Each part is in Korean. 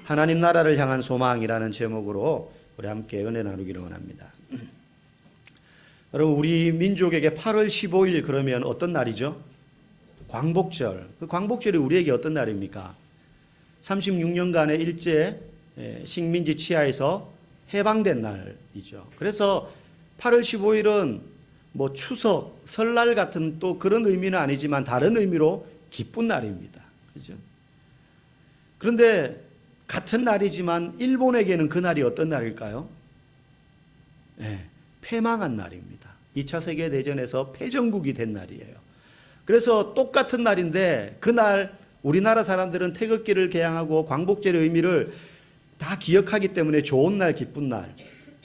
하나님 나라를 향한 소망이라는 제목으로 우리 함께 은혜 나누기를 원합니다. 여러분, 우리 민족에게 8월 15일 그러면 어떤 날이죠? 광복절. 그 광복절이 우리에게 어떤 날입니까? 36년간의 일제 식민지 치하에서 해방된 날이죠. 그래서 8월 15일은 뭐 추석, 설날 같은 또 그런 의미는 아니지만 다른 의미로 기쁜 날입니다. 그죠? 그런데 같은 날이지만 일본에게는 그 날이 어떤 날일까요? 패망한 날입니다. 2차 세계대전에서 패전국이 된 날이에요. 그래서 똑같은 날인데 그날 우리나라 사람들은 태극기를 개양하고 광복절의 의미를 다 기억하기 때문에 좋은 날, 기쁜 날,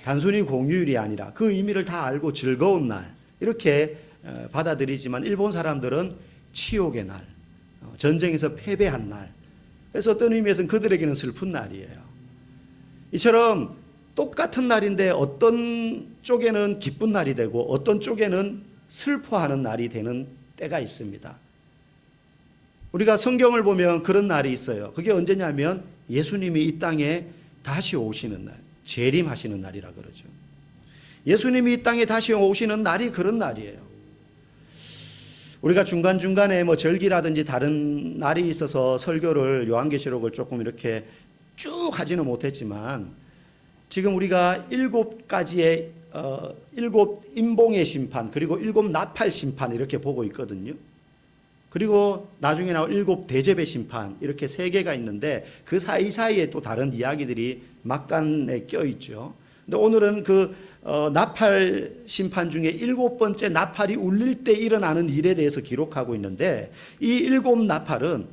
단순히 공휴일이 아니라 그 의미를 다 알고 즐거운 날 이렇게 받아들이지만 일본 사람들은 치욕의 날, 전쟁에서 패배한 날, 그래서 어떤 의미에서는 그들에게는 슬픈 날이에요. 이처럼 똑같은 날인데 어떤 쪽에는 기쁜 날이 되고 어떤 쪽에는 슬퍼하는 날이 되는 때가 있습니다. 우리가 성경을 보면 그런 날이 있어요. 그게 언제냐면 예수님이 이 땅에 다시 오시는 날, 재림하시는 날이라 그러죠. 예수님이 이 땅에 다시 오시는 날이 그런 날이에요. 우리가 중간중간에 뭐 절기라든지 다른 날이 있어서 설교를 요한계시록을 조금 이렇게 쭉 하지는 못했지만 지금 우리가 7가지의 7 임봉의 심판 그리고 7 나팔 심판 이렇게 보고 있거든요. 그리고 나중에 나올 7 대접의 심판 이렇게 3개가 있는데 그 사이사이에 또 다른 이야기들이 막간에 껴있죠. 근데 오늘은 그 나팔 심판 중에 7번째 나팔이 울릴 때 일어나는 일에 대해서 기록하고 있는데 이 7 나팔은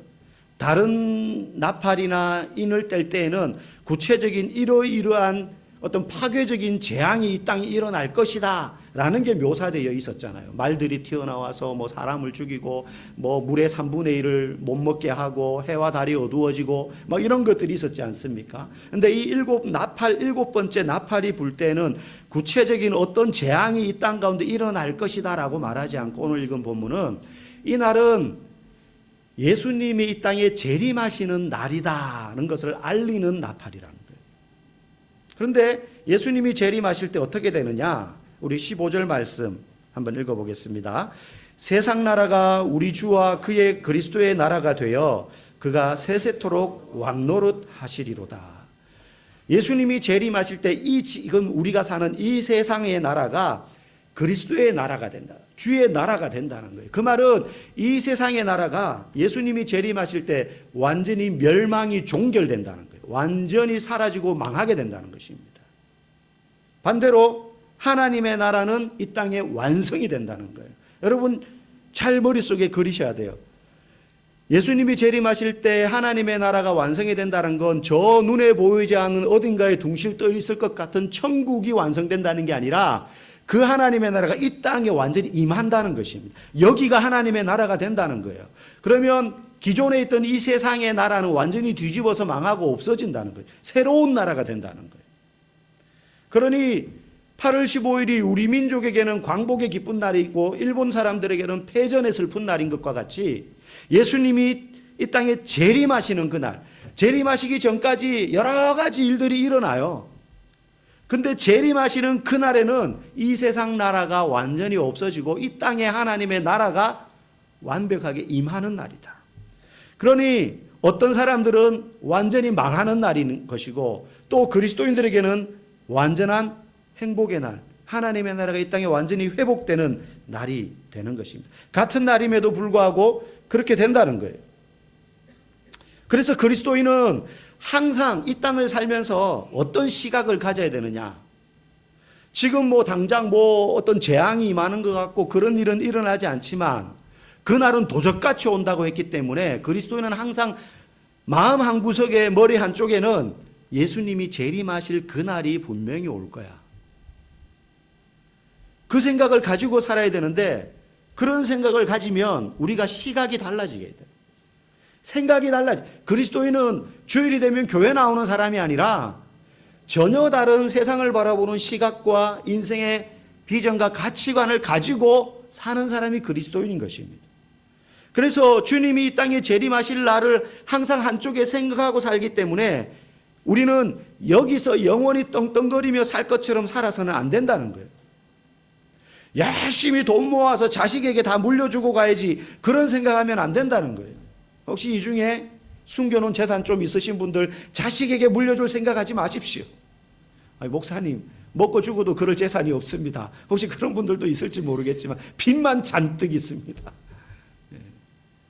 다른 나팔이나 인을 뗄 때에는 구체적인 이러이러한 어떤 파괴적인 재앙이 이 땅에 일어날 것이다 라는 게 묘사되어 있었잖아요. 말들이 튀어나와서 뭐 사람을 죽이고 뭐 물의 3분의 1을 못 먹게 하고 해와 달이 어두워지고 뭐 이런 것들이 있었지 않습니까? 근데 이 7번째 나팔이 불 때는 구체적인 어떤 재앙이 이 땅 가운데 일어날 것이다 라고 말하지 않고 오늘 읽은 본문은 이 날은 예수님이 이 땅에 재림하시는 날이다는 것을 알리는 나팔이라는 거예요. 그런데 예수님이 재림하실 때 어떻게 되느냐? 우리 15절 말씀 한번 읽어보겠습니다. 세상 나라가 우리 주와 그의 그리스도의 나라가 되어 그가 세세토록 왕노릇 하시리로다. 예수님이 재림하실 때 지금 우리가 사는 이 세상의 나라가 그리스도의 나라가 된다. 주의 나라가 된다는 거예요. 그 말은 이 세상의 나라가 예수님이 재림하실 때 완전히 멸망이 종결된다는 거예요. 완전히 사라지고 망하게 된다는 것입니다. 반대로 하나님의 나라는 이 땅에 완성이 된다는 거예요. 여러분 잘 머릿속에 그리셔야 돼요. 예수님이 재림하실 때 하나님의 나라가 완성이 된다는 건 저 눈에 보이지 않는 어딘가에 둥실 떠 있을 것 같은 천국이 완성된다는 게 아니라 그 하나님의 나라가 이 땅에 완전히 임한다는 것입니다. 여기가 하나님의 나라가 된다는 거예요. 그러면 기존에 있던 이 세상의 나라는 완전히 뒤집어서 망하고 없어진다는 거예요. 새로운 나라가 된다는 거예요. 그러니 8월 15일이 우리 민족에게는 광복의 기쁜 날이고 일본 사람들에게는 패전의 슬픈 날인 것과 같이 예수님이 이 땅에 재림하시는 그날, 재림하시기 전까지 여러 가지 일들이 일어나요. 근데 재림하시는 그날에는 이 세상 나라가 완전히 없어지고 이 땅에 하나님의 나라가 완벽하게 임하는 날이다. 그러니 어떤 사람들은 완전히 망하는 날인 것이고 또 그리스도인들에게는 완전한 행복의 날, 하나님의 나라가 이 땅에 완전히 회복되는 날이 되는 것입니다. 같은 날임에도 불구하고 그렇게 된다는 거예요. 그래서 그리스도인은 항상 이 땅을 살면서 어떤 시각을 가져야 되느냐? 지금 뭐 당장 뭐 어떤 재앙이 임하는 것 같고 그런 일은 일어나지 않지만 그날은 도적같이 온다고 했기 때문에 그리스도인은 항상 마음 한구석에 머리 한쪽에는 예수님이 재림하실 그날이 분명히 올 거야. 그 생각을 가지고 살아야 되는데 그런 생각을 가지면 우리가 시각이 달라지게 돼. 생각이 달라지. 그리스도인은 주일이 되면 교회 나오는 사람이 아니라 전혀 다른 세상을 바라보는 시각과 인생의 비전과 가치관을 가지고 사는 사람이 그리스도인인 것입니다. 그래서 주님이 이 땅에 재림하실 날을 항상 한쪽에 생각하고 살기 때문에 우리는 여기서 영원히 떵떵거리며 살 것처럼 살아서는 안 된다는 거예요. 열심히 돈 모아서 자식에게 다 물려주고 가야지, 그런 생각하면 안 된다는 거예요. 혹시 이 중에 숨겨놓은 재산 좀 있으신 분들 자식에게 물려줄 생각하지 마십시오. 아니, 목사님 먹고 죽어도 그럴 재산이 없습니다. 혹시 그런 분들도 있을지 모르겠지만 빚만 잔뜩 있습니다.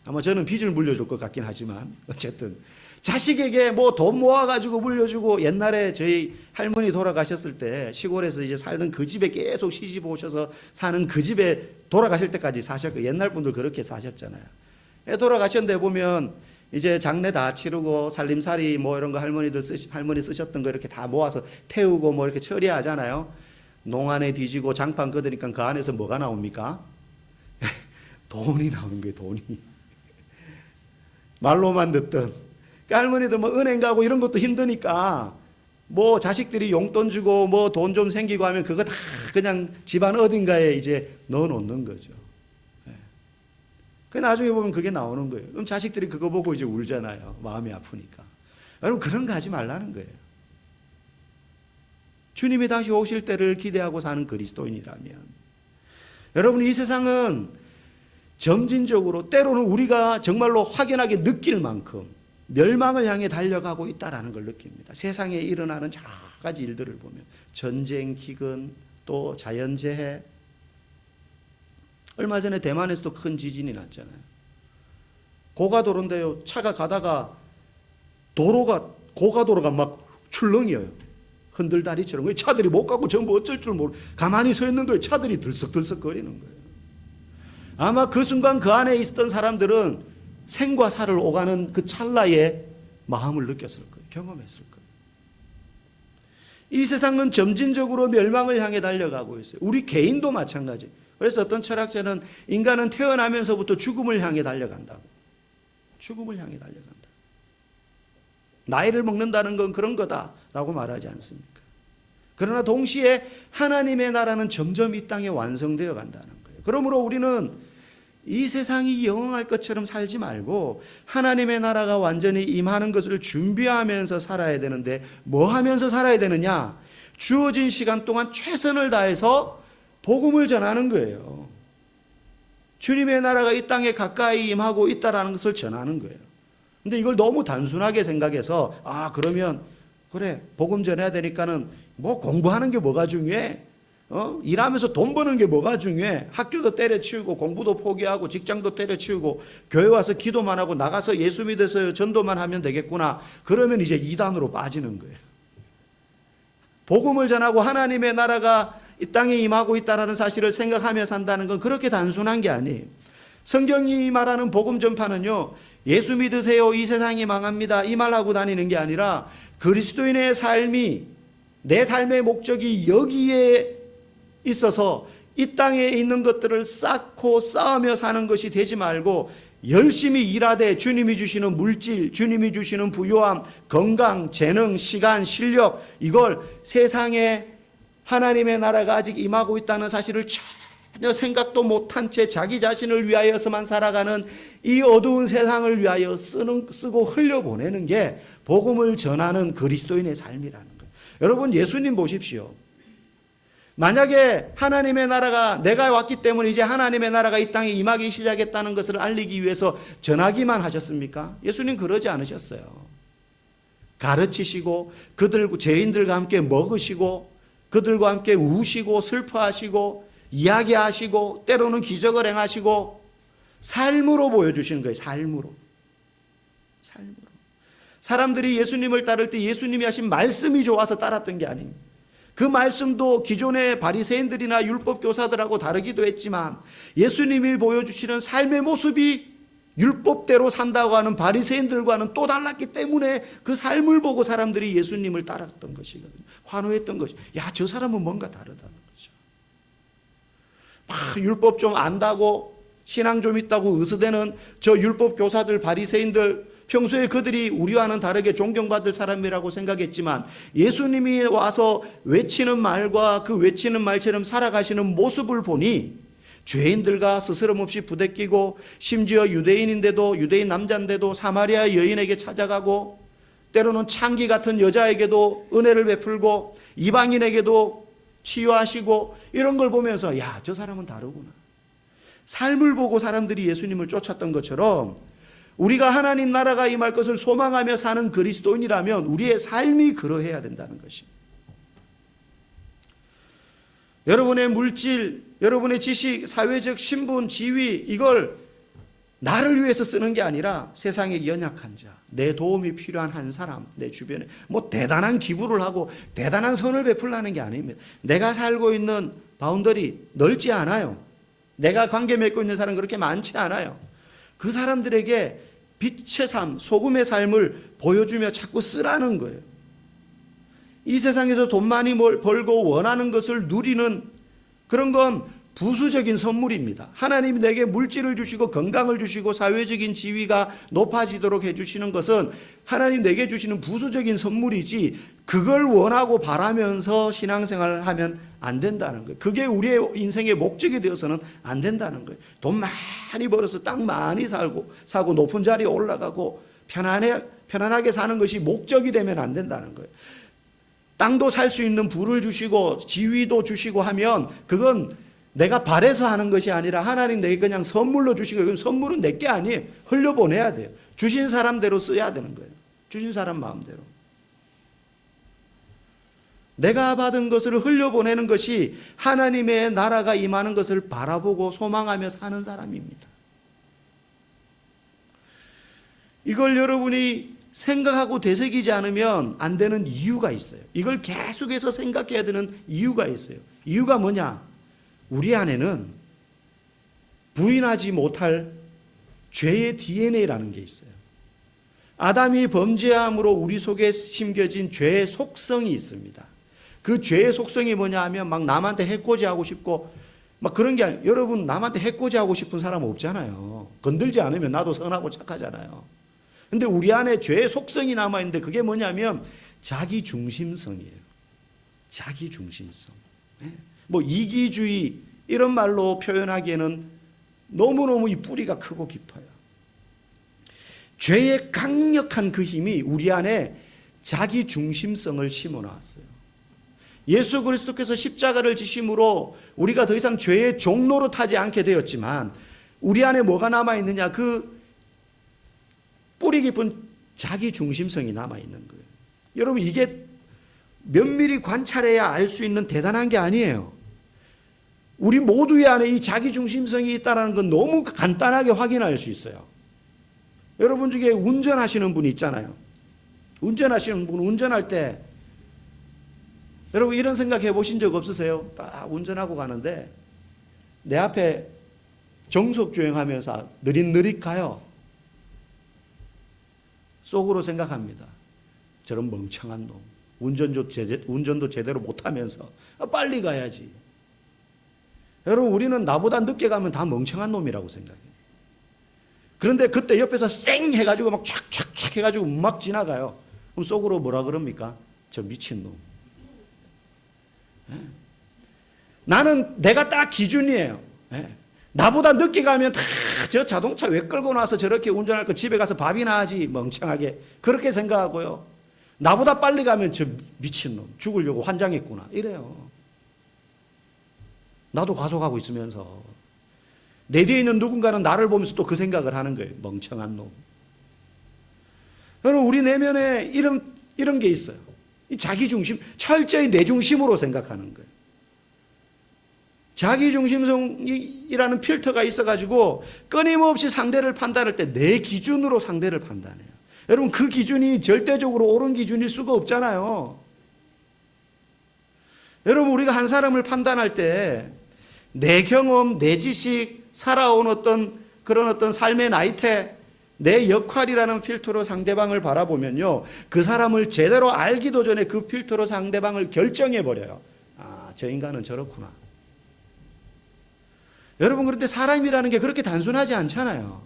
아마 저는 빚을 물려줄 것 같긴 하지만 어쨌든 자식에게 뭐 돈 모아가지고 물려주고, 옛날에 저희 할머니 돌아가셨을 때 시골에서 이제 살던 그 집에 계속 시집 오셔서 사는 그 집에 돌아가실 때까지 사셨고, 옛날 분들 그렇게 사셨잖아요. 돌아가셨는데 보면 이제 장례 다 치르고 살림살이 뭐 이런 거 할머니 쓰셨던 거 이렇게 다 모아서 태우고 뭐 이렇게 처리하잖아요. 농안에 뒤지고 장판 걷으니까 그 안에서 뭐가 나옵니까? 돈이 나오는 거예요, 돈이. 말로만 듣던. 할머니들 뭐 은행 가고 이런 것도 힘드니까 뭐 자식들이 용돈 주고 뭐 돈 좀 생기고 하면 그거 다 그냥 집안 어딘가에 이제 넣어 놓는 거죠. 그 나중에 보면 그게 나오는 거예요. 그럼 자식들이 그거 보고 이제 울잖아요. 마음이 아프니까. 여러분, 그런 거 하지 말라는 거예요. 주님이 다시 오실 때를 기대하고 사는 그리스도인이라면, 여러분, 이 세상은 점진적으로 때로는 우리가 정말로 확연하게 느낄 만큼 멸망을 향해 달려가고 있다는 걸 느낍니다. 세상에 일어나는 여러 가지 일들을 보면 전쟁, 기근, 또 자연재해. 얼마 전에 대만에서도 큰 지진이 났잖아요. 고가도로인데요, 차가 가다가 고가도로가 막 출렁여요. 흔들다리처럼. 차들이 못 가고 전부 어쩔 줄 모르고 가만히 서 있는 거예요. 차들이 들썩들썩 거리는 거예요. 아마 그 순간 그 안에 있었던 사람들은 생과 사를 오가는 그 찰나에 마음을 느꼈을 거예요. 경험했을 거예요. 이 세상은 점진적으로 멸망을 향해 달려가고 있어요. 우리 개인도 마찬가지예요. 그래서 어떤 철학자는 인간은 태어나면서부터 죽음을 향해 달려간다고. 죽음을 향해 달려간다. 나이를 먹는다는 건 그런 거다라고 말하지 않습니까? 그러나 동시에 하나님의 나라는 점점 이 땅에 완성되어 간다는 거예요. 그러므로 우리는 이 세상이 영원할 것처럼 살지 말고 하나님의 나라가 완전히 임하는 것을 준비하면서 살아야 되는데, 뭐 하면서 살아야 되느냐? 주어진 시간 동안 최선을 다해서 복음을 전하는 거예요. 주님의 나라가 이 땅에 가까이 임하고 있다는 것을 전하는 거예요. 근데 이걸 너무 단순하게 생각해서, 그러면 그래, 복음 전해야 되니까는 뭐 공부하는 게 뭐가 중요해? 일하면서 돈 버는 게 뭐가 중요해? 학교도 때려치우고 공부도 포기하고 직장도 때려치우고 교회 와서 기도만 하고 나가서 예수 믿어서 전도만 하면 되겠구나. 그러면 이제 이단으로 빠지는 거예요. 복음을 전하고 하나님의 나라가 이 땅에 임하고 있다는 사실을 생각하며 산다는 건 그렇게 단순한 게 아니에요. 성경이 말하는 복음 전파는요, 예수 믿으세요, 이 세상이 망합니다, 이 말하고 다니는 게 아니라 그리스도인의 삶이, 내 삶의 목적이 여기에 있어서 이 땅에 있는 것들을 쌓고 쌓으며 사는 것이 되지 말고, 열심히 일하되 주님이 주시는 물질, 주님이 주시는 부요함, 건강, 재능, 시간, 실력, 이걸 세상에 하나님의 나라가 아직 임하고 있다는 사실을 전혀 생각도 못한 채 자기 자신을 위하여서만 살아가는 이 어두운 세상을 위하여 쓰고 흘려보내는 게 복음을 전하는 그리스도인의 삶이라는 거예요. 여러분, 예수님 보십시오. 만약에 하나님의 나라가, 내가 왔기 때문에 이제 하나님의 나라가 이 땅에 임하기 시작했다는 것을 알리기 위해서 전하기만 하셨습니까? 예수님 그러지 않으셨어요. 가르치시고 죄인들과 함께 먹으시고 그들과 함께 우시고 슬퍼하시고 이야기하시고 때로는 기적을 행하시고 삶으로 보여주시는 거예요. 삶으로. 사람들이 예수님을 따를 때 예수님이 하신 말씀이 좋아서 따랐던 게 아닙니다. 그 말씀도 기존의 바리새인들이나 율법 교사들하고 다르기도 했지만 예수님이 보여주시는 삶의 모습이 율법대로 산다고 하는 바리새인들과는 또 달랐기 때문에 그 삶을 보고 사람들이 예수님을 따랐던 것이거든요. 환호했던 것이, 야, 저 사람은 뭔가 다르다는 거죠. 막 율법 좀 안다고, 신앙 좀 있다고 의스대는 저 율법 교사들, 바리새인들, 평소에 그들이 우리와는 다르게 존경받을 사람이라고 생각했지만 예수님이 와서 외치는 말과 그 외치는 말처럼 살아가시는 모습을 보니 죄인들과 스스럼 없이 부대끼고, 심지어 유대인인데도, 유대인 남자인데도 사마리아 여인에게 찾아가고, 때로는 창기 같은 여자에게도 은혜를 베풀고 이방인에게도 치유하시고 이런 걸 보면서 야, 저 사람은 다르구나. 삶을 보고 사람들이 예수님을 쫓았던 것처럼 우리가 하나님 나라가 임할 것을 소망하며 사는 그리스도인이라면 우리의 삶이 그러해야 된다는 것입니다. 여러분의 물질, 여러분의 지식, 사회적 신분, 지위 이걸 나를 위해서 쓰는 게 아니라 세상의 연약한 자, 내 도움이 필요한 한 사람, 내 주변에 뭐 대단한 기부를 하고 대단한 선을 베풀라는 게 아닙니다. 내가 살고 있는 바운더리 넓지 않아요. 내가 관계 맺고 있는 사람 그렇게 많지 않아요. 그 사람들에게 빛의 삶, 소금의 삶을 보여주며 자꾸 쓰라는 거예요. 이 세상에서 돈 많이 벌고 원하는 것을 누리는 그런 건 부수적인 선물입니다. 하나님이 내게 물질을 주시고 건강을 주시고 사회적인 지위가 높아지도록 해주시는 것은 하나님 내게 주시는 부수적인 선물이지 그걸 원하고 바라면서 신앙생활을 하면 안 된다는 거예요. 그게 우리의 인생의 목적이 되어서는 안 된다는 거예요. 돈 많이 벌어서 땅 많이 사고 높은 자리에 올라가고 편안하게 사는 것이 목적이 되면 안 된다는 거예요. 땅도 살 수 있는 부를 주시고 지위도 주시고 하면 그건 내가 바래서 하는 것이 아니라 하나님 내게 그냥 선물로 주시고 그럼 선물은 내 게 아니에요. 흘려보내야 돼요. 주신 사람대로 써야 되는 거예요. 주신 사람 마음대로. 내가 받은 것을 흘려보내는 것이 하나님의 나라가 임하는 것을 바라보고 소망하며 사는 사람입니다. 이걸 여러분이 생각하고 되새기지 않으면 안 되는 이유가 있어요. 이걸 계속해서 생각해야 되는 이유가 있어요. 이유가 뭐냐? 우리 안에는 부인하지 못할 죄의 DNA라는 게 있어요. 아담이 범죄함으로 우리 속에 심겨진 죄의 속성이 있습니다. 그 죄의 속성이 뭐냐 하면 막 남한테 해코지하고 싶고 막 그런 게 아니에요. 여러분 남한테 해코지하고 싶은 사람 없잖아요. 건들지 않으면 나도 선하고 착하잖아요. 근데 우리 안에 죄의 속성이 남아있는데 그게 뭐냐면 자기중심성이에요. 자기중심성. 뭐 이기주의 이런 말로 표현하기에는 너무너무 이 뿌리가 크고 깊어요. 죄의 강력한 그 힘이 우리 안에 자기중심성을 심어놨어요. 예수 그리스도께서 십자가를 지심으로 우리가 더 이상 죄의 종로로 타지 않게 되었지만 우리 안에 뭐가 남아있느냐? 그 뿌리 깊은 자기중심성이 남아있는 거예요. 여러분 이게 면밀히 관찰해야 알 수 있는 대단한 게 아니에요. 우리 모두의 안에 이 자기중심성이 있다는 건 너무 간단하게 확인할 수 있어요. 여러분 중에 운전하시는 분이 있잖아요. 운전하시는 분 운전할 때 여러분 이런 생각 해보신 적 없으세요? 딱 운전하고 가는데 내 앞에 정속주행하면서 느릿느릿 가요. 속으로 생각합니다. 저런 멍청한 놈. 운전도 제대로 못하면서 빨리 가야지. 여러분 우리는 나보다 늦게 가면 다 멍청한 놈이라고 생각해요. 그런데 그때 옆에서 쌩 해가지고 막 촥촥촥 해가지고 막 지나가요. 그럼 속으로 뭐라 그럽니까? 저 미친놈. 나는 내가 딱 기준이에요. 나보다 늦게 가면 다 저 자동차 왜 끌고 나서 저렇게 운전할 거 집에 가서 밥이나 하지 멍청하게 그렇게 생각하고요. 나보다 빨리 가면 저 미친놈 죽으려고 환장했구나 이래요. 나도 과속하고 있으면서 내 뒤에 있는 누군가는 나를 보면서 또 그 생각을 하는 거예요. 멍청한 놈. 여러분 우리 내면에 이런 게 있어요. 이 자기중심, 철저히 내 중심으로 생각하는 거예요. 자기중심성이라는 필터가 있어가지고 끊임없이 상대를 판단할 때 내 기준으로 상대를 판단해요. 여러분 그 기준이 절대적으로 옳은 기준일 수가 없잖아요. 여러분 우리가 한 사람을 판단할 때 내 경험, 내 지식, 살아온 그런 삶의 나이테, 내 역할이라는 필터로 상대방을 바라보면요. 그 사람을 제대로 알기도 전에 그 필터로 상대방을 결정해버려요. 아, 저 인간은 저렇구나. 여러분 그런데 사람이라는 게 그렇게 단순하지 않잖아요.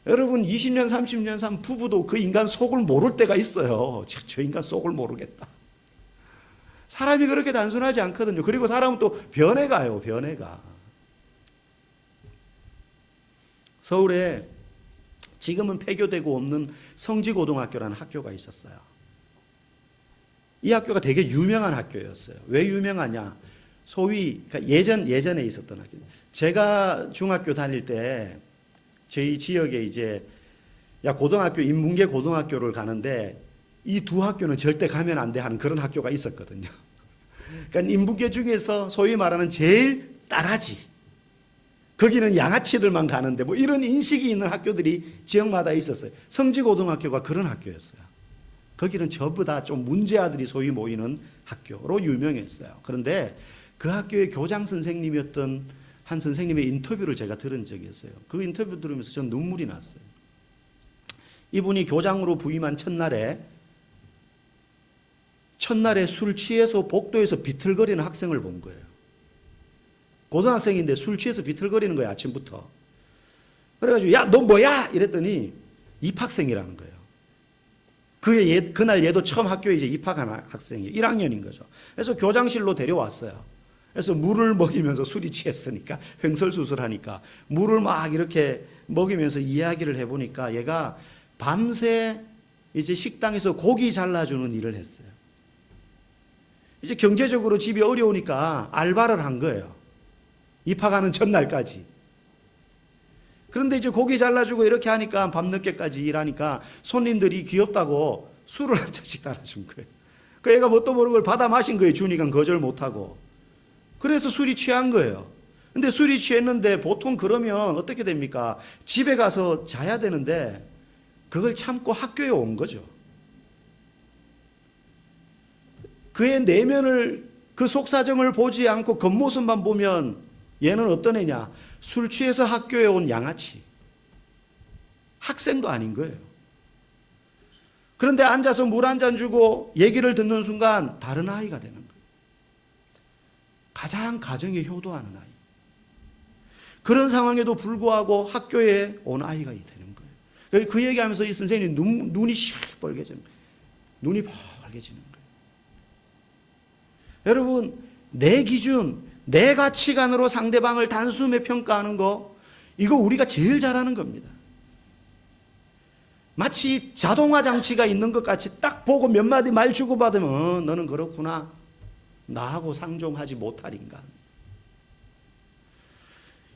여러분 20년 30년 산 부부도 그 인간 속을 모를 때가 있어요. 저 인간 속을 모르겠다. 사람이 그렇게 단순하지 않거든요. 그리고 사람은 또 변해가요. 변해가. 서울에 지금은 폐교되고 없는 성지고등학교라는 학교가 있었어요. 이 학교가 되게 유명한 학교였어요. 왜 유명하냐? 소위 그러니까 예전에 있었던 학교. 제가 중학교 다닐 때 저희 지역에 이제 고등학교 인문계 고등학교를 가는데 이 두 학교는 절대 가면 안 돼 하는 그런 학교가 있었거든요. 그러니까 인문계 중에서 소위 말하는 제일 따라지. 거기는 양아치들만 가는데 뭐 이런 인식이 있는 학교들이 지역마다 있었어요. 성지고등학교가 그런 학교였어요. 거기는 전부 다 좀 문제아들이 소위 모이는 학교로 유명했어요. 그런데 그 학교의 교장 선생님이었던 한 선생님의 인터뷰를 제가 들은 적이 있어요. 그 인터뷰 들으면서 전 눈물이 났어요. 이분이 교장으로 부임한 첫날에 술 취해서 복도에서 비틀거리는 학생을 본 거예요. 고등학생인데 술 취해서 비틀거리는 거예요, 아침부터. 그래가지고 야, 너 뭐야? 이랬더니 입학생이라는 거예요. 그날 얘도 처음 학교에 이제 입학한 학생이에요. 1학년인 거죠. 그래서 교장실로 데려왔어요. 그래서 물을 먹이면서 술이 취했으니까 횡설수설하니까 물을 막 이렇게 먹이면서 이야기를 해보니까 얘가 밤새 이제 식당에서 고기 잘라주는 일을 했어요. 이제 경제적으로 집이 어려우니까 알바를 한 거예요. 입학하는 전날까지. 그런데 이제 고기 잘라주고 이렇게 하니까 밤늦게까지 일하니까 손님들이 귀엽다고 술을 한 잔씩 따라준 거예요. 그 애가 뭣도 모르는 걸 받아 마신 거예요. 주니까 거절 못하고. 그래서 술이 취한 거예요. 근데 술이 취했는데 보통 그러면 어떻게 됩니까? 집에 가서 자야 되는데 그걸 참고 학교에 온 거죠. 그의 내면을, 그 속사정을 보지 않고 겉모습만 보면 얘는 어떤 애냐? 술 취해서 학교에 온 양아치. 학생도 아닌 거예요. 그런데 앉아서 물 한 잔 주고 얘기를 듣는 순간 다른 아이가 되는 거예요. 가장 가정에 효도하는 아이. 그런 상황에도 불구하고 학교에 온 아이가 되는 거예요. 그 얘기하면서 이 선생님이 눈이 샥 빨개지는 거예요. 눈이 빨개지는 거예요. 여러분, 내 기준, 내 가치관으로 상대방을 단숨에 평가하는 거, 이거 우리가 제일 잘하는 겁니다. 마치 자동화 장치가 있는 것 같이 딱 보고 몇 마디 말 주고받으면 너는 그렇구나. 나하고 상종하지 못할 인간.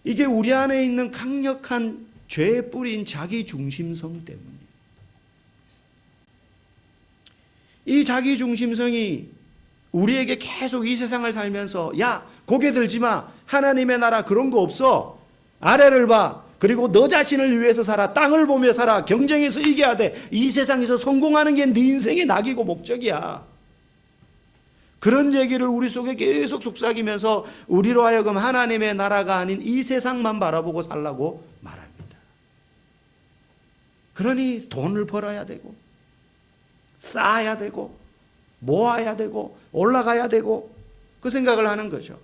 이게 우리 안에 있는 강력한 죄의 뿌리인 자기중심성 때문이에요. 이 자기중심성이 우리에게 계속 이 세상을 살면서 야, 고개 들지 마. 하나님의 나라 그런 거 없어. 아래를 봐. 그리고 너 자신을 위해서 살아. 땅을 보며 살아. 경쟁에서 이겨야 돼. 이 세상에서 성공하는 게 네 인생의 낙이고 목적이야. 그런 얘기를 우리 속에 계속 속삭이면서 우리로 하여금 하나님의 나라가 아닌 이 세상만 바라보고 살라고 말합니다. 그러니 돈을 벌어야 되고 쌓아야 되고 모아야 되고 올라가야 되고 그 생각을 하는 거죠.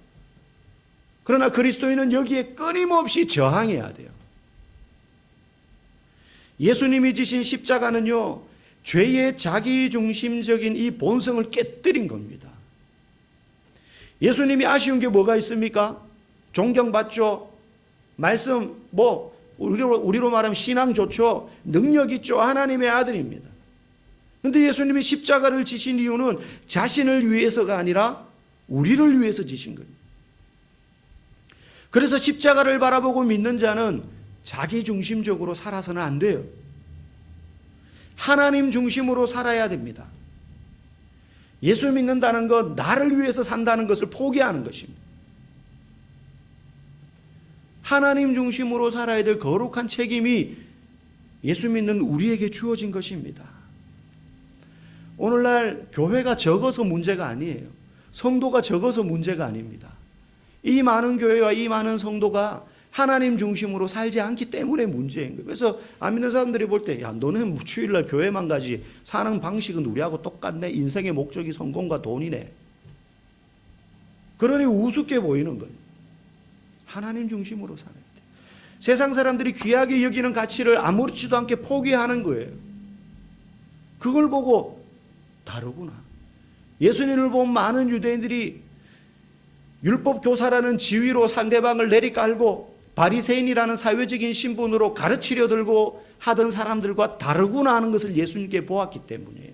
그러나 그리스도인은 여기에 끊임없이 저항해야 돼요. 예수님이 지신 십자가는요, 죄의 자기중심적인 이 본성을 깨뜨린 겁니다. 예수님이 아쉬운 게 뭐가 있습니까? 존경받죠. 말씀 우리로 말하면 신앙 좋죠. 능력 있죠. 하나님의 아들입니다. 그런데 예수님이 십자가를 지신 이유는 자신을 위해서가 아니라 우리를 위해서 지신 거예요. 그래서 십자가를 바라보고 믿는 자는 자기중심적으로 살아서는 안 돼요. 하나님 중심으로 살아야 됩니다. 예수 믿는다는 건 나를 위해서 산다는 것을 포기하는 것입니다. 하나님 중심으로 살아야 될 거룩한 책임이 예수 믿는 우리에게 주어진 것입니다. 오늘날 교회가 적어서 문제가 아니에요. 성도가 적어서 문제가 아닙니다. 이 많은 교회와 이 많은 성도가 하나님 중심으로 살지 않기 때문에 문제인 거예요. 그래서 안 믿는 사람들이 볼 때, 야, 너는 주일날 교회만 가지. 사는 방식은 우리하고 똑같네. 인생의 목적이 성공과 돈이네. 그러니 우습게 보이는 거예요. 하나님 중심으로 살아야 돼요. 세상 사람들이 귀하게 여기는 가치를 아무렇지도 않게 포기하는 거예요. 그걸 보고 다르구나. 예수님을 본 많은 유대인들이 율법 교사라는 지위로 상대방을 내리깔고 바리새인이라는 사회적인 신분으로 가르치려 들고 하던 사람들과 다르구나 하는 것을 예수님께 보았기 때문이에요.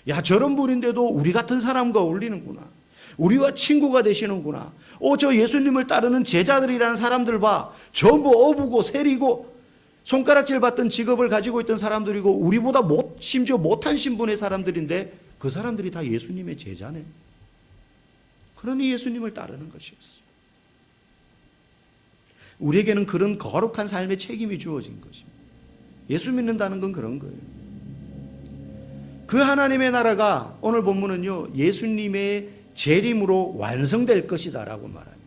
야, 저런 분인데도 우리 같은 사람과 어울리는구나. 우리와 친구가 되시는구나. 저 예수님을 따르는 제자들이라는 사람들 봐. 전부 어부고 세리고 손가락질 받던 직업을 가지고 있던 사람들이고 우리보다 심지어 못한 신분의 사람들인데 그 사람들이 다 예수님의 제자네. 그러니 예수님을 따르는 것이었어요. 우리에게는 그런 거룩한 삶의 책임이 주어진 것입니다. 예수 믿는다는 건 그런 거예요. 그 하나님의 나라가 오늘 본문은요, 예수님의 재림으로 완성될 것이다 라고 말합니다.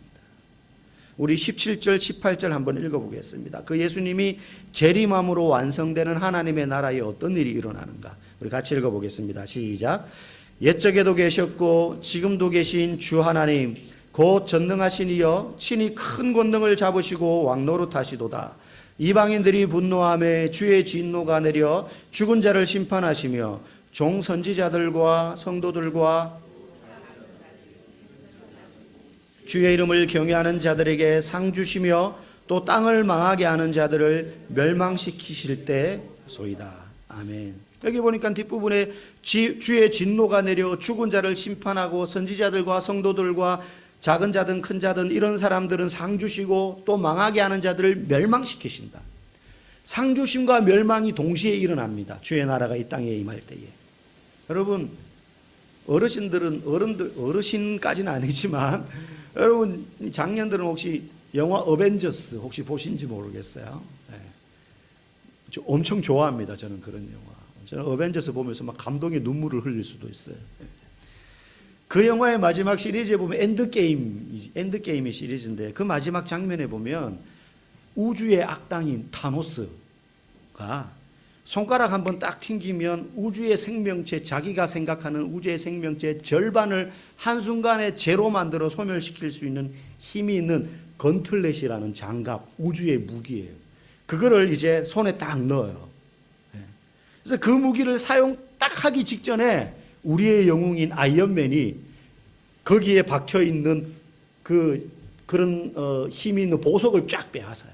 우리 17절 18절 한번 읽어보겠습니다. 그 예수님이 재림함으로 완성되는 하나님의 나라에 어떤 일이 일어나는가, 우리 같이 읽어보겠습니다. 시작. 옛적에도 계셨고 지금도 계신 주 하나님 곧 전능하신 이여 친히 큰 권능을 잡으시고 왕노릇하시도다. 이방인들이 분노하며 주의 진노가 내려 죽은 자를 심판하시며 종 선지자들과 성도들과 주의 이름을 경외하는 자들에게 상 주시며 또 땅을 망하게 하는 자들을 멸망시키실 때소이다. 아멘. 여기 보니까 뒷부분에 주의 진노가 내려 죽은 자를 심판하고 선지자들과 성도들과 작은 자든 큰 자든 이런 사람들은 상 주시고 또 망하게 하는 자들을 멸망시키신다. 상 주심과 멸망이 동시에 일어납니다. 주의 나라가 이 땅에 임할 때에. 여러분, 어르신까지는 아니지만 여러분 작년들은 혹시 영화 어벤져스 혹시 보신지 모르겠어요. 네. 저 엄청 좋아합니다. 저는 그런 영화. 저는 어벤져스 보면서 막 감동의 눈물을 흘릴 수도 있어요. 네. 그 영화의 마지막 시리즈에 보면 엔드게임이 시리즈인데 그 마지막 장면에 보면 우주의 악당인 타노스가 손가락 한번 딱 튕기면 우주의 생명체, 자기가 생각하는 우주의 생명체 절반을 한순간에 제로 만들어 소멸시킬 수 있는 힘이 있는 건틀렛이라는 장갑, 우주의 무기예요. 그거를 이제 손에 딱 넣어요. 그래서 그 무기를 사용 딱 하기 직전에 우리의 영웅인 아이언맨이 거기에 박혀 있는 그런 힘이 있는 보석을 쫙 빼앗아요.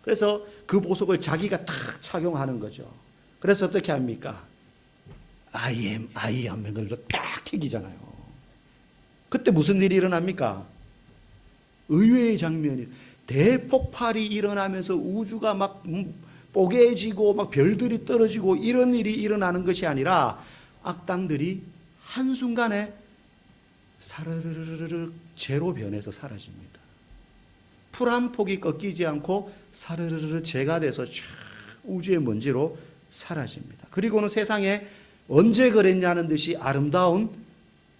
그래서 그 보석을 자기가 탁 착용하는 거죠. 그래서 어떻게 합니까? I am 아이언맨 그러면서 딱 튀기잖아요. 그때 무슨 일이 일어납니까? 의외의 장면이 대폭발이 일어나면서 우주가 막 뽀개지고 막 별들이 떨어지고 이런 일이 일어나는 것이 아니라 악당들이 한순간에 사르르르르 제로 변해서 사라집니다. 풀 한 폭이 꺾이지 않고 사르르르 재가 돼서 쫙 우주의 먼지로 사라집니다. 그리고는 세상에 언제 그랬냐는 듯이 아름다운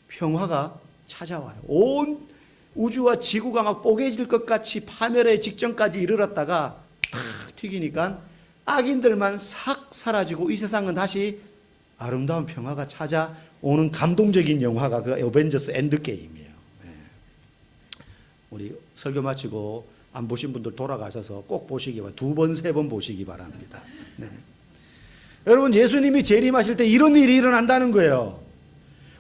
평화가 찾아와요. 온 우주와 지구가 막 뽀개질 것 같이 파멸의 직전까지 이르렀다가 탁 튀기니까 악인들만 싹 사라지고 이 세상은 다시 아름다운 평화가 찾아오는 감동적인 영화가 그 어벤져스 엔드게임이에요. 네. 우리 설교 마치고 안 보신 분들 돌아가셔서 꼭 보시기 바랍니다. 2번, 3번 보시기 바랍니다. 네. 여러분, 예수님이 재림하실 때 이런 일이 일어난다는 거예요.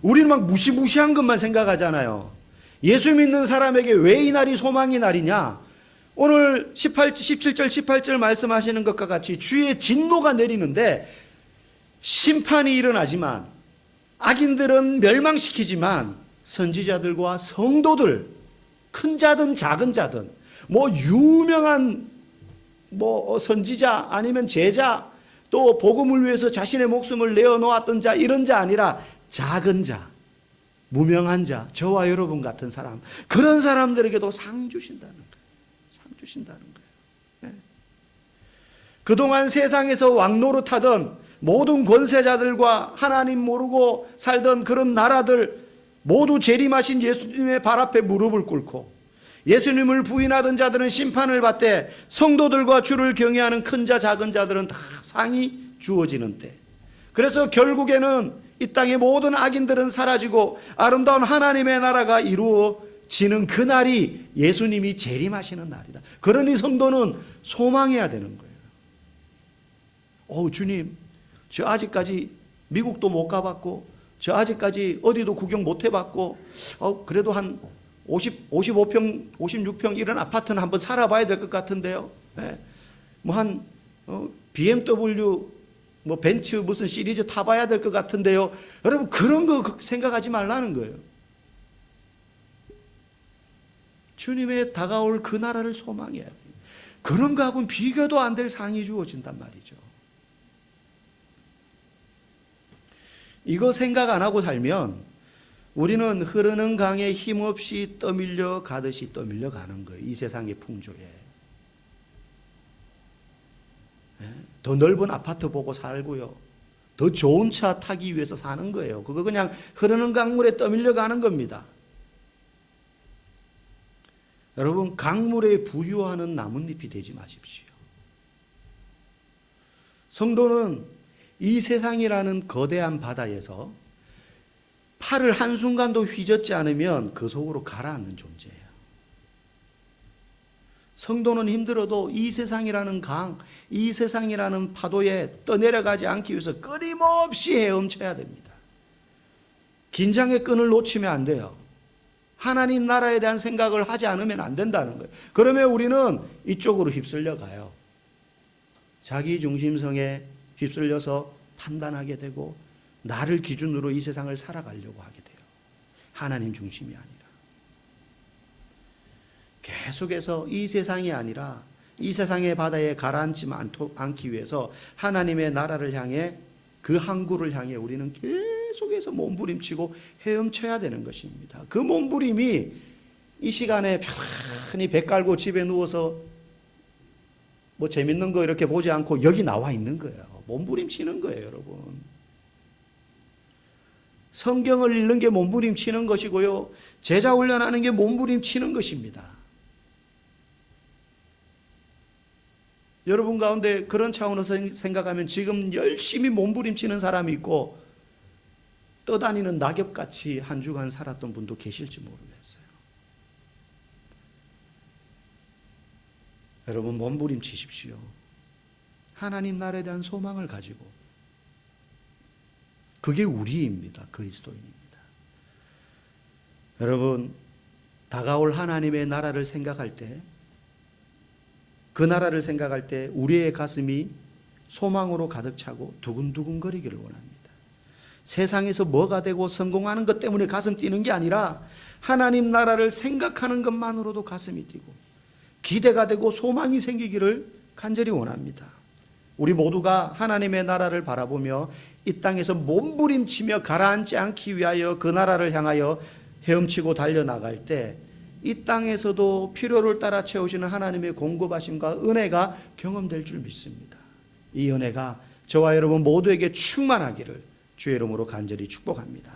우리는 막 무시무시한 것만 생각하잖아요. 예수 믿는 사람에게 왜 이 날이 소망의 날이냐? 오늘 17절 18절 말씀하시는 것과 같이 주의 진노가 내리는데 심판이 일어나지만 악인들은 멸망시키지만 선지자들과 성도들, 큰 자든 작은 자든 유명한 선지자 아니면 제자 또 복음을 위해서 자신의 목숨을 내어놓았던 자 이런 자 아니라 작은 자, 무명한 자, 저와 여러분 같은 사람, 그런 사람들에게도 상 주신다는 거예요. 상 주신다는 거예요. 네. 그동안 세상에서 왕노릇하던 모든 권세자들과 하나님 모르고 살던 그런 나라들 모두 재림하신 예수님의 발 앞에 무릎을 꿇고 예수님을 부인하던 자들은 심판을 받되 성도들과 주를 경외하는 큰 자 작은 자들은 다 상이 주어지는 때, 그래서 결국에는 이 땅의 모든 악인들은 사라지고 아름다운 하나님의 나라가 이루어지는 그날이 예수님이 재림하시는 날이다. 그러니 성도는 소망해야 되는 거예요. 주님, 저 아직까지 미국도 못 가봤고 저 아직까지 어디도 구경 못 해봤고 그래도 한 55평, 56평 이런 아파트는 한번 살아봐야 될 것 같은데요. 예. BMW, 벤츠 무슨 시리즈 타봐야 될 것 같은데요. 여러분, 그런 거 생각하지 말라는 거예요. 주님의 다가올 그 나라를 소망해야 돼요. 그런 거하고는 비교도 안 될 상이 주어진단 말이죠. 이거 생각 안 하고 살면 우리는 흐르는 강에 힘없이 떠밀려 가듯이 떠밀려 가는 거예요. 이 세상의 풍조에. 더 넓은 아파트 보고 살고요. 더 좋은 차 타기 위해서 사는 거예요. 그거 그냥 흐르는 강물에 떠밀려 가는 겁니다. 여러분, 강물에 부유하는 나뭇잎이 되지 마십시오. 성도는 이 세상이라는 거대한 바다에서 팔을 한순간도 휘젓지 않으면 그 속으로 가라앉는 존재예요. 성도는 힘들어도 이 세상이라는 강, 이 세상이라는 파도에 떠내려가지 않기 위해서 끊임없이 헤엄쳐야 됩니다. 긴장의 끈을 놓치면 안 돼요. 하나님 나라에 대한 생각을 하지 않으면 안 된다는 거예요. 그러면 우리는 이쪽으로 휩쓸려 가요. 자기 중심성에 휩쓸려서 판단하게 되고 나를 기준으로 이 세상을 살아가려고 하게 돼요. 하나님 중심이 아니라. 계속해서 이 세상이 아니라 이 세상의 바다에 가라앉지 않기 위해서 하나님의 나라를 향해, 그 항구를 향해 우리는 계속해서 몸부림치고 헤엄쳐야 되는 것입니다. 그 몸부림이 이 시간에 편히 배 깔고 집에 누워서 재밌는 거 이렇게 보지 않고 여기 나와 있는 거예요. 몸부림치는 거예요, 여러분. 성경을 읽는 게 몸부림치는 것이고요. 제자 훈련하는 게 몸부림치는 것입니다. 여러분 가운데 그런 차원에서 생각하면 지금 열심히 몸부림치는 사람이 있고 떠다니는 낙엽같이 한 주간 살았던 분도 계실지 모르겠어요. 여러분, 몸부림치십시오. 하나님 나라에 대한 소망을 가지고. 그게 우리입니다. 그리스도인입니다. 여러분, 다가올 하나님의 나라를 생각할 때, 그 나라를 생각할 때 우리의 가슴이 소망으로 가득 차고 두근두근거리기를 원합니다. 세상에서 뭐가 되고 성공하는 것 때문에 가슴 뛰는 게 아니라 하나님 나라를 생각하는 것만으로도 가슴이 뛰고 기대가 되고 소망이 생기기를 간절히 원합니다. 우리 모두가 하나님의 나라를 바라보며 이 땅에서 몸부림치며 가라앉지 않기 위하여 그 나라를 향하여 헤엄치고 달려나갈 때 이 땅에서도 필요를 따라 채우시는 하나님의 공급하심과 은혜가 경험될 줄 믿습니다. 이 은혜가 저와 여러분 모두에게 충만하기를 주의 이름으로 간절히 축복합니다.